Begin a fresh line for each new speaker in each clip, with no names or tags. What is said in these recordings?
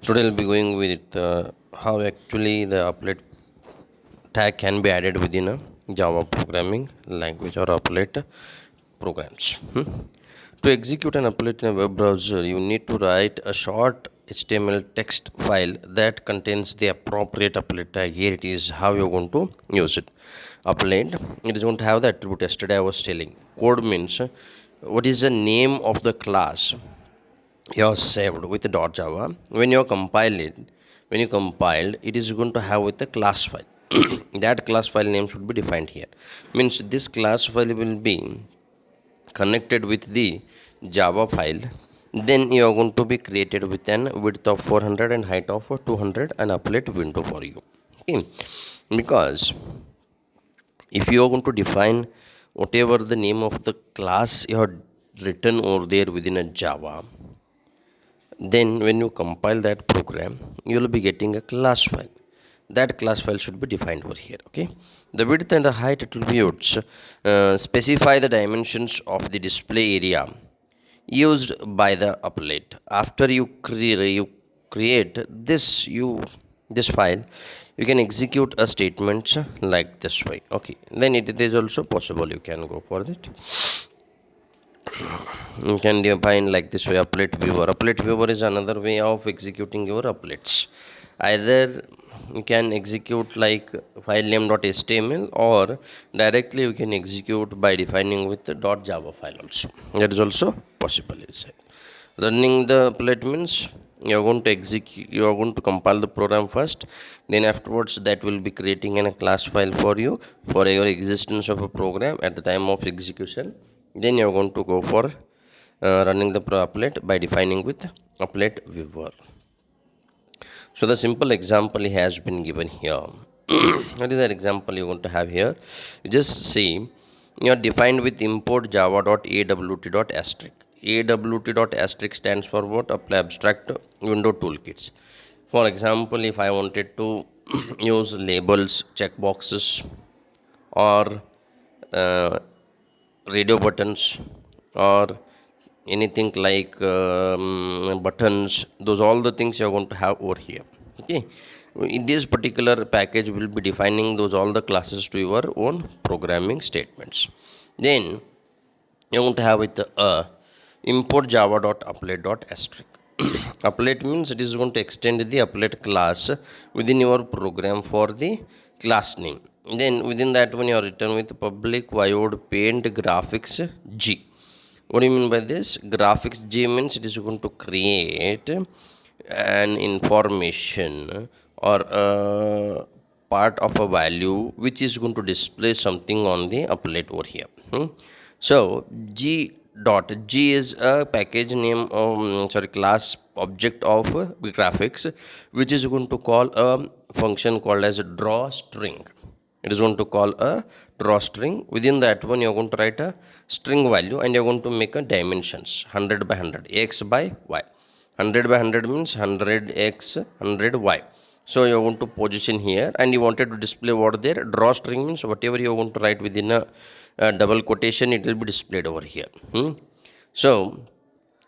Today I'll be going with how actually the applet tag can be added within a Java programming language or applet programs. To execute an applet in a web browser, you need to write a short HTML text file that contains the appropriate applet tag. Here it is how you're going to use it. Applet, it is going to have the attribute yesterday I was telling. Code means what is the name of the class you have saved with the .java. When you compiled it is going to have with the class file. That class file name should be defined here. Means this class file will be connected with the Java file. Then you are going to be created with an width of 400 and height of 200 and applet window for you. Okay, because if you are going to define whatever the name of the class you have written over there within a Java, then when you compile that program you will be getting a class file. That class file should be defined over here. Okay, the width and the height it will be used. Specify the dimensions of the display area used by the applet. After you create this file, you can execute a statement like this way. Okay, then it is also possible you can go for it. You can define like this way: applet viewer is another way of executing your applets. Either you can execute like file name.html, or directly you can execute by defining with the .java file also. That is also possible inside. Running the applet means you are going to compile the program first, then afterwards that will be creating a class file for you for your existence of a program at the time of execution. Then you are going to go for running the applet by defining with applet viewer. So the simple example has been given here. What is that example you want to have here? You just see you are defined with import java.awt.asterisk. awt.asterisk stands for what? Apply abstract window toolkits. For example, if I wanted to use labels, checkboxes, or uh, radio buttons, or anything like buttons, those all the things you're going to have over here. Okay, in this particular package will be defining those all the classes to your own programming statements. Then you want to have it import java.applet.asterisk. Applet means it is going to extend the applet class within your program for the class name. Then within that one you are written with public void paint graphics G. What do you mean by this? Graphics G means it is going to create an information or a part of a value which is going to display something on the applet over here. So G is a package name class object of graphics, which is going to call a function called as drawString. It is going to call a drawString. Within that one you are going to write a string value and you are going to make a dimensions 100 by 100 x by y. 100 by 100 means 100x 100y. So you are going to position here and you wanted to display what there. DrawString means whatever you are going to write within a double quotation, it will be displayed over here. So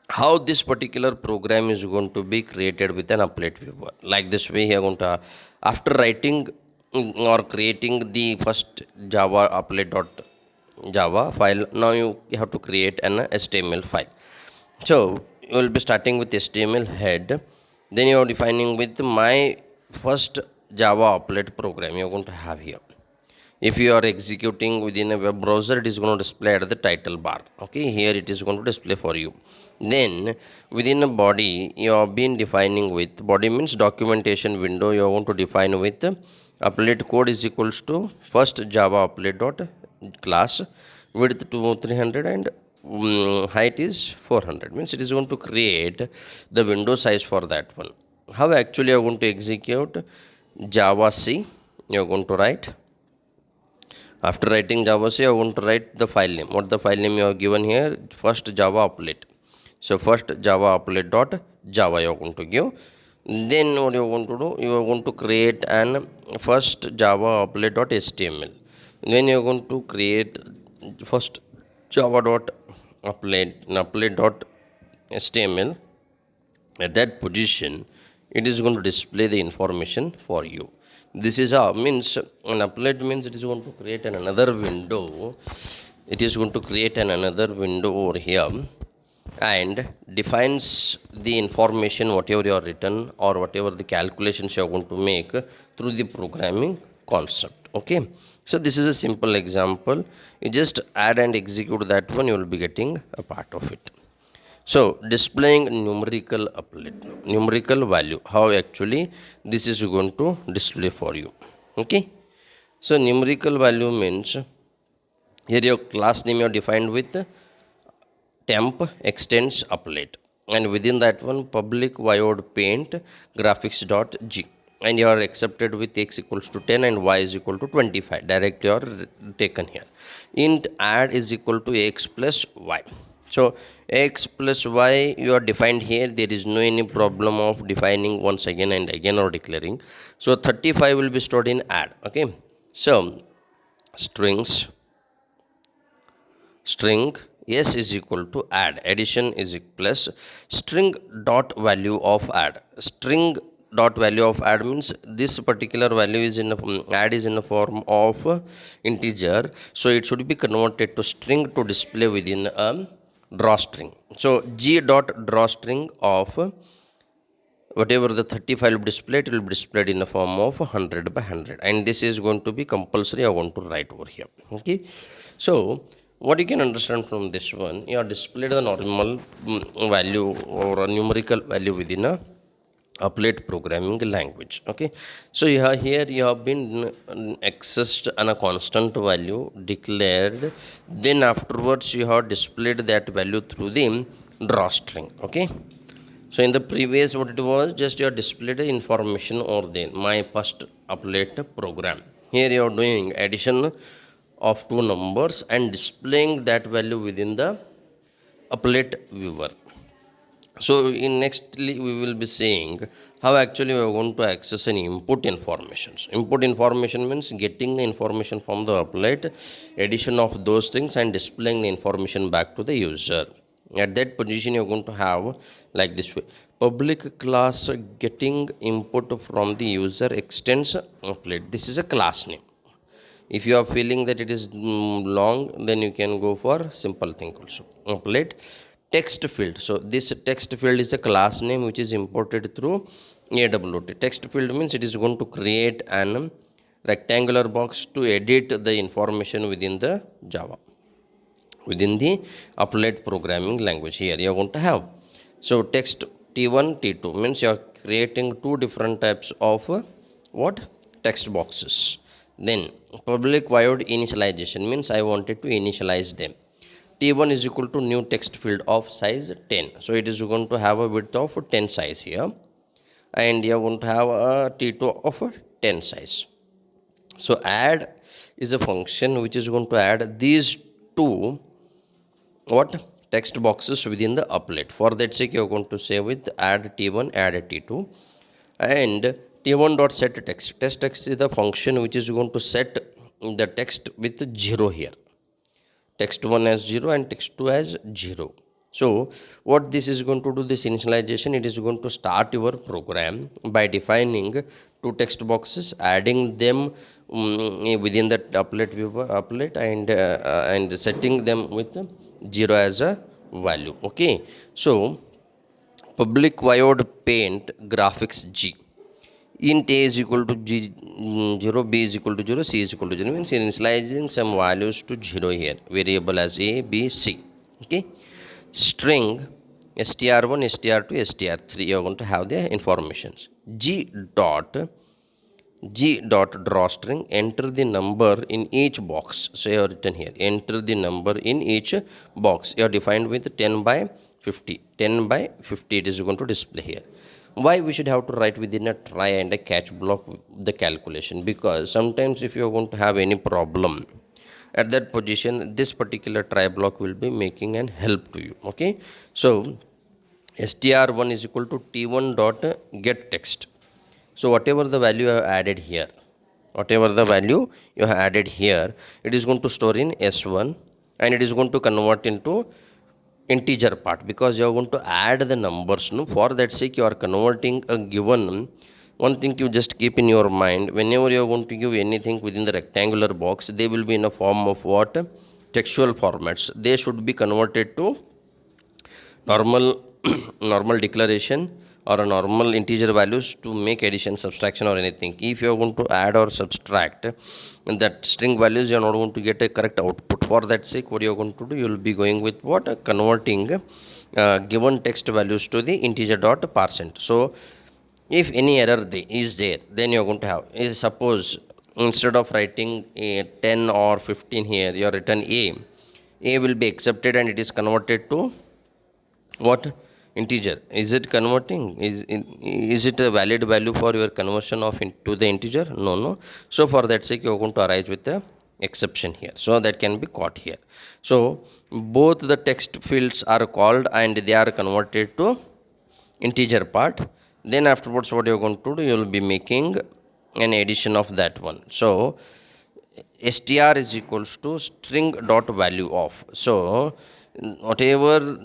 how this particular program is going to be created with an applet viewer, like this way you are going to, after writing or creating the first java applet dot java file, now you have to create an html file. So you will be starting with html head, then you are defining with my first java applet program you are going to have here. If you are executing within a web browser, it is going to display at the title bar. Okay, here it is going to display for you. Then within a body you have been defining with, body means documentation window, you are going to define with applet code is equals to first java applet dot class, width to 300 and height is 400. Means it is going to create the window size for that one. How actually you are going to execute? Java C you are going to write. After writing java C, I want to write the file name. What the file name you have given here? First java applet. So first java applet dot java you are going to give. Then what you are going to do? You are going to create an first java applet dot html. Then you are going to create first java dot applet dot html. At that position it is going to display the information for you. This is how means an applet means it is going to create another window. It is going to create another window over here and defines the information whatever you are written or whatever the calculations you are going to make through the programming concept. Okay, so this is a simple example. You just add and execute that one, you will be getting a part of it. So displaying numerical applet, numerical value, how actually this is going to display for you. Okay, so numerical value means here your class name you are defined with temp extends applet, and within that one public void paint graphics.g, and you are accepted with x equals to 10 and y is equal to 25 directly or taken here. Int add is equal to x plus y. So x plus y you are defined here, there is no any problem of defining once again and again or declaring. So 35 will be stored in add. Okay, so strings string s is equal to add, addition is plus string dot value of add. String dot value of add means this particular value is in a, add is in the form of integer, so it should be converted to string to display within a drawstring. So g dot drawstring of whatever the 35 will be displayed, it will be displayed in the form of 100 by 100, and this is going to be compulsory. I want to write over here. Okay, so what you can understand from this one, you have displayed the normal value or a numerical value within a applet programming language. Okay, so you have here you have been accessed on a constant value declared, then afterwards you have displayed that value through the drawstring. Okay, so in the previous what it was, just you are displayed the information or then my first applet program. Here you are doing addition of two numbers and displaying that value within the applet viewer. So in nextly we will be seeing how actually we are going to access an input informations. Input information means getting the information from the applet, addition of those things and displaying the information back to the user. At that position you are going to have like this way, public class getting input from the user extends applet. This is a class name. If you are feeling that it is long, then you can go for simple thing also. Applet text field. So this text field is a class name which is imported through AWT. Text field means it is going to create an rectangular box to edit the information within the Java, within the applet programming language. Here you are going to have, so text t1 t2 means you are creating two different types of what text boxes. Then public void initialization means I wanted to initialize them. T1 is equal to new text field of size 10, so it is going to have a width of 10 size here, and you are going to have a T2 of 10 size. So add is a function which is going to add these two what text boxes within the applet. For that sake you are going to say with add t1 add t2, and t1 dot set text. Text is the function which is going to set the text with 0 here, text 1 as 0 and text 2 as 0. So what this is going to do, this initialization, it is going to start your program by defining two text boxes, adding them within the applet viewer applet, and setting them with 0 as a value. Okay, so public void paint graphics g, int a is equal to 0, b is equal to 0, c is equal to 0 means initializing some values to 0 here, variable as a b c. Okay, string str1 str2 str3, you are going to have the informations. G dot drawstring, enter the number in each box. So you have written here, enter the number in each box. You are defined with 10 by 50. 10 by 50 it is going to display here. Why we should have to write within a try and a catch block the calculation? Because sometimes if you are going to have any problem at that position, this particular try block will be making an help to you. Okay, so str1 is equal to t1 dot get text. So whatever the value you have added here, whatever the value you have added here, it is going to store in S1 and it is going to convert into integer part, because you are going to add the numbers. No? For that sake, you are converting a given. One thing you just keep in your mind, whenever you are going to give anything within the rectangular box, they will be in a form of what? Textual formats. They should be converted to normal normal declaration or a normal integer values to make addition, subtraction or anything. If you are going to add or subtract that string values, you are not going to get a correct output. For that sake, what you are going to do, you will be going with what? Converting given text values to the integer dot percent. So if any error is there, then you are going to have suppose instead of writing a 10 or 15 here, you are written a will be accepted and it is converted to what? Integer. Is it converting? Is it a valid value for your conversion of into the integer? No. So for that sake, you are going to arise with the exception here, so that can be caught here. So both the text fields are called and they are converted to integer part. Then afterwards, what you are going to do, you will be making an addition of that one. So str is equals to string dot value of. So whatever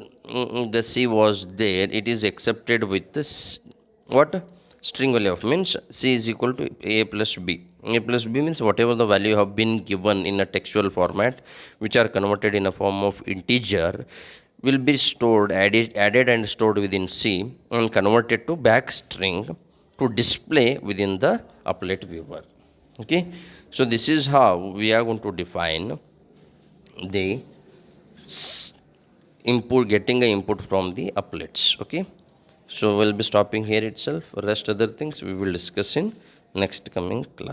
the c was there, it is accepted with this what? String value of, means c is equal to a plus b. A plus b means whatever the value have been given in a textual format, which are converted in a form of integer, will be stored, added and stored within c and converted to back string to display within the applet viewer. Okay, so this is how we are going to define the input, getting a input from the applets. Okay, so we'll be stopping here itself. Rest other things we will discuss in next coming class.